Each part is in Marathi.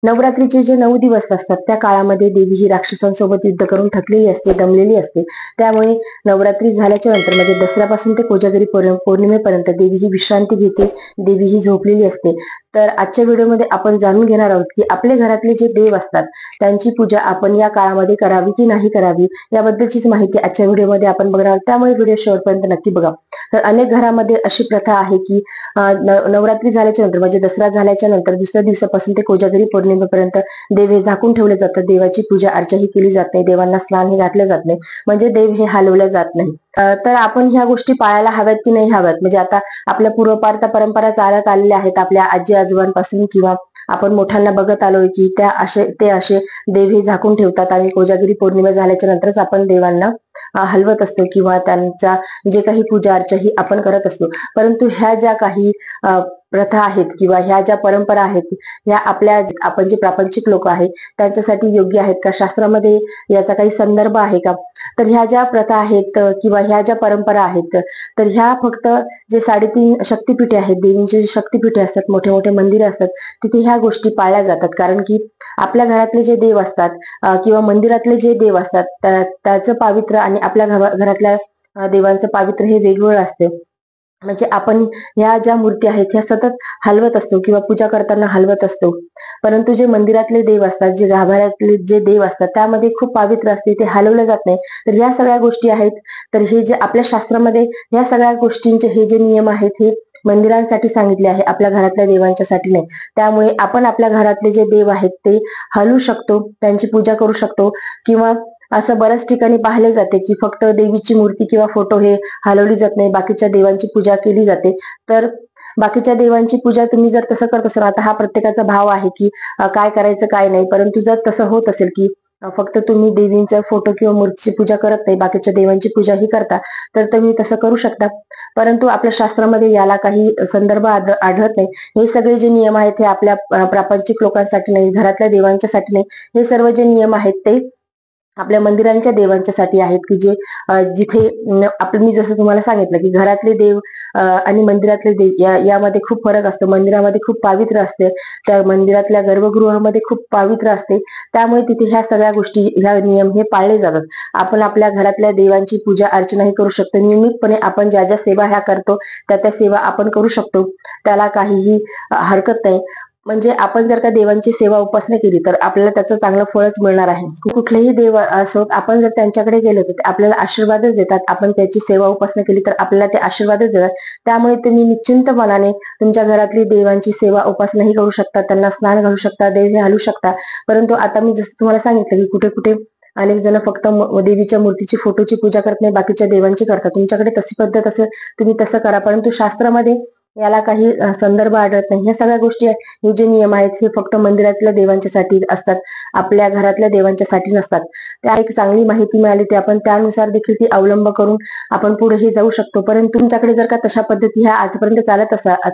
नवरात्रीचे जे 9 दिवस असतात त्या काळामध्ये देवी ही राक्षसांसोबत युद्ध करून थकलेली असते, दमलेली असते. त्यामुळे नवरात्री झाल्याच्या नंतर म्हणजे दसऱ्यापासून ते कोजागिरी पौर्णिमेपर्यंत देवी ही विश्रांती घेते, देवी ही झोपलेली असते. तर आजच्या व्हिडिओमध्ये आपण जाणून घेणार आहोत की आपल्या घरातले जे देव असतात त्यांची पूजा आपण या काळामध्ये करावी की नाही करावी, याबद्दलचीच माहिती आजच्या व्हिडिओमध्ये आपण बघणार आहोत. त्यामुळे व्हिडिओ शेवटपर्यंत नक्की बघा. तर अनेक घरामध्ये अशी प्रथा आहे की नवरात्री झाल्याच्या नंतर म्हणजे दसरा झाल्याच्या नंतर दुसऱ्या दिवसापासून ते कोजागिरी पौर्णिमेपर्यंत देव हे झाकून ठेवले जातात. देवाची पूजा अर्चा ही केली जात नाही, देवांना स्नान हे घातलं जात नाही, म्हणजे देव हे हलवले जात नाही. तर आपण ह्या गोष्टी पाळायला हव्यात की नाही हव्यात, म्हणजे आता आपल्या पूर्वपार परंपरा चालत आलेल्या आहेत आपल्या आजी आजोबांपासून, किंवा आपण मोठ्यांना बघत आलोय की ते असे देव हे झाकून ठेवतात आणि कोजागिरी पौर्णिमा झाल्याच्या नंतरच आपण देवांना हलवत असतो किंवा त्यांचा जे काही पूजा अर्चा ही आपण करत असतो. परंतु ह्या ज्या काही प्रथा आहेत किंवा ह्या ज्या परंपरा आहेत ह्या आपण जे प्रापंचिक लोक आहेत त्यांच्यासाठी योग्य आहेत का, शास्त्रामध्ये याचा काही संदर्भ आहे का? तर ह्या ज्या प्रथा आहेत किंवा ह्या ज्या परंपरा आहेत तर ह्या फक्त जे 3.5 शक्तिपीठे आहेत, देवींचे शक्तिपीठे असतात, मोठे मोठे मंदिरे असतात, तिथे ह्या गोष्टी पाळल्या जातात. कारण की आपल्या घरातले जे देव असतात किंवा मंदिरातले जे देव असतात त्याचं पावित्र्य आणि आपल्या घरातल्या देवांचं पावित्र्य हे वेगवेगळं असते. म्हणजे आपण ह्या ज्या मूर्ती आहेत ह्या सतत हलवत असतो किंवा पूजा करताना हलवत असतो, परंतु जे मंदिरातले देव असतात, जे गाभाऱ्यातले जे देव असतात त्यामध्ये खूप पावित्र्य असते, ते हलवलं जात नाही. तर ह्या सगळ्या गोष्टी आहेत. तर हे जे आपल्या शास्त्रामध्ये ह्या सगळ्या गोष्टींचे हे जे नियम आहेत हे मंदिरांसाठी सांगितले आहे, आपल्या घरातल्या देवांच्यासाठी नाही. त्यामुळे आपण आपल्या घरातले जे देव आहेत ते हलवू शकतो, त्यांची पूजा करू शकतो. किंवा असं बऱ्याच ठिकाणी पाहिले जाते की फक्त देवीची मूर्ती किंवा फोटो हे हलवली जात नाही, बाकीच्या देवांची पूजा केली जाते. तर बाकीच्या देवांची पूजा तुम्ही जर तसं करत असाल, आता हा प्रत्येकाचा भाव आहे की काय करायचं काय नाही, परंतु जर तसं होत असेल की फक्त तुम्ही देवींचा फोटो किंवा मूर्तीची पूजा करत नाही, बाकीच्या देवांची पूजा ही करता, तर तुम्ही तसं करू शकता. परंतु आपल्या शास्त्रामध्ये याला काही संदर्भ आढळत नाही. हे सगळे जे नियम आहेत हे आपल्या प्रापंचिक लोकांसाठी नाही, घरातल्या देवांच्यासाठी नाही. हे सर्व जे नियम आहेत ते आपल्या मंदिरांच्या देवांच्यासाठी आहेत की जे जिथे आपण मी जसं तुम्हाला सांगितलं की घरातले देव आणि मंदिरातले देव यामध्ये खूप फरक असतो. मंदिरामध्ये खूप पावित्र्य असते, त्या मंदिरातल्या गर्भगृहामध्ये खूप पावित्र्य असते. त्यामुळे तिथे ह्या सगळ्या गोष्टी ह्या नियम हे पाळले जातात. आपण आपल्या घरातल्या देवांची पूजा अर्चनाही करू शकतो. नियमितपणे आपण ज्या ज्या सेवा ह्या करतो त्या सेवा आपण करू शकतो, त्याला काहीही हरकत नाही. म्हणजे आपण जर का देवांची सेवा उपासना केली तर आपल्याला त्याचं चांगलं फळच मिळणार आहे. कुठलेही देव असो, आपण जर त्यांच्याकडे गेलो तर आपल्याला आशीर्वादच देतात. आपण त्याची सेवा उपासना केली तर आपल्याला ते आशीर्वादच देतात. त्यामुळे तुम्ही निश्चिंत मनाने तुमच्या घरातली देवांची सेवा उपासनाही करू शकता, त्यांना स्नान घालू शकता, देव हे हलू शकता. परंतु आता मी जसं तुम्हाला सांगितलं की कुठे कुठे अनेक जण फक्त देवीच्या मूर्तीची फोटोची पूजा करत नाही, बाकीच्या देवांची करतात. तुमच्याकडे तशी पद्धत असेल तुम्ही तसं करा, परंतु शास्त्रामध्ये याला काही संदर्भ आढळत नाही. ह्या सगळ्या गोष्टी हे जे नियम आहेत हे फक्त मंदिरातल्या देवांच्यासाठी असतात, आपल्या घरातल्या देवांच्यासाठी नसतात. त्या एक चांगली माहिती मिळाली, ते आपण त्यानुसार देखील ती अवलंब करून आपण पुढेही जाऊ शकतो. परंतु तुमच्याकडे जर का तशा पद्धती ह्या आजपर्यंत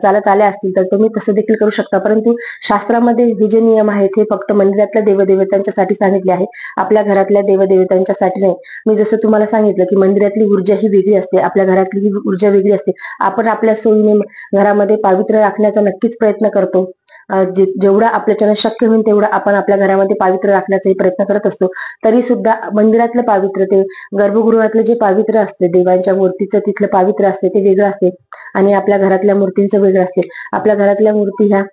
चालत आल्या असतील तर तुम्ही तसं देखील करू शकता. परंतु शास्त्रामध्ये हे जे नियम आहेत हे फक्त मंदिरातल्या देवदेवतांच्यासाठी सांगितले आहे, आपल्या घरातल्या देवदेवतांच्यासाठी नाही. मी जसं तुम्हाला सांगितलं की मंदिरातली ऊर्जा ही वेगळी असते, आपल्या घरातली ही ऊर्जा वेगळी असते. आपण आपल्या सोयीने घरामध्ये पावित्र्य राखण्याचा नक्कीच प्रयत्न करतो. जेवढा आपल्याच्यानं शक्य होईल तेवढा आपण आपल्या घरामध्ये पावित्र्य राखण्याचा प्रयत्न करत असतो. तरी सुद्धा मंदिरातलं पावित्र्य, ते गर्भगृहातलं जे पावित्र्य असते, देवांच्या मूर्तीचं तिथलं पावित्र्य असते ते वेगळं असते आणि आपल्या घरातल्या मूर्तींचं वेगळं असते. आपल्या घरातल्या मूर्ती ह्या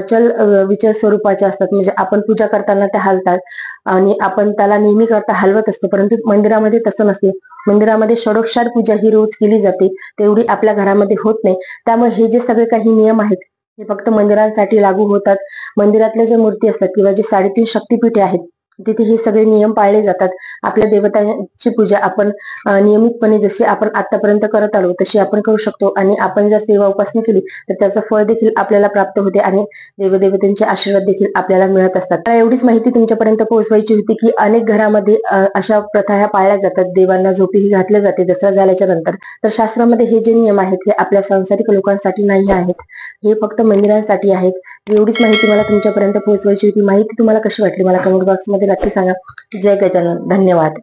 चल विचल स्वरूपाच्या असतात, म्हणजे आपण पूजा करताना त्या हलतात आणि आपण त्याला नेहमी करता हलवत असतो. परंतु मंदिरामध्ये तसं नसते. मंदिरामध्ये षडोपचार पूजा ही रोज केली जाते, तेवढी आपल्या घरामध्ये होत नाही. त्यामुळे हे जे सगळे काही नियम आहेत हे फक्त मंदिरांसाठी लागू होतात. मंदिरातल्या ज्या मूर्ती असतात किंवा जे 3.5 शक्तिपीठे आहेत तिथे हे सगळे नियम पाळले जातात. आपल्या देवतांची पूजा आपण नियमितपणे जशी आपण आतापर्यंत करत आलो तशी आपण करू शकतो आणि आपण जर सेवा उपासना केली तर त्याचं फळ देखील आपल्याला प्राप्त होते आणि देवदेवतांचे आशीर्वाद देखील आपल्याला मिळत असतात. तर एवढीच माहिती तुमच्यापर्यंत पोहोचवायची होती की अनेक घरामध्ये अशा प्रथा ह्या पाळल्या जातात. देवांना झोपीही घातल्या जाते दसरा झाल्याच्या नंतर. तर शास्त्रामध्ये हे जे नियम आहेत हे आपल्या सांसारिक लोकांसाठी नाही आहेत, हे फक्त मंदिरांसाठी आहेत. एवढीच माहिती मला तुमच्यापर्यंत पोहोचवायची होती. माहिती तुम्हाला कशी वाटली मला कमेंट बॉक्समध्ये नक्की सांगा. जय गजानन. धन्यवाद.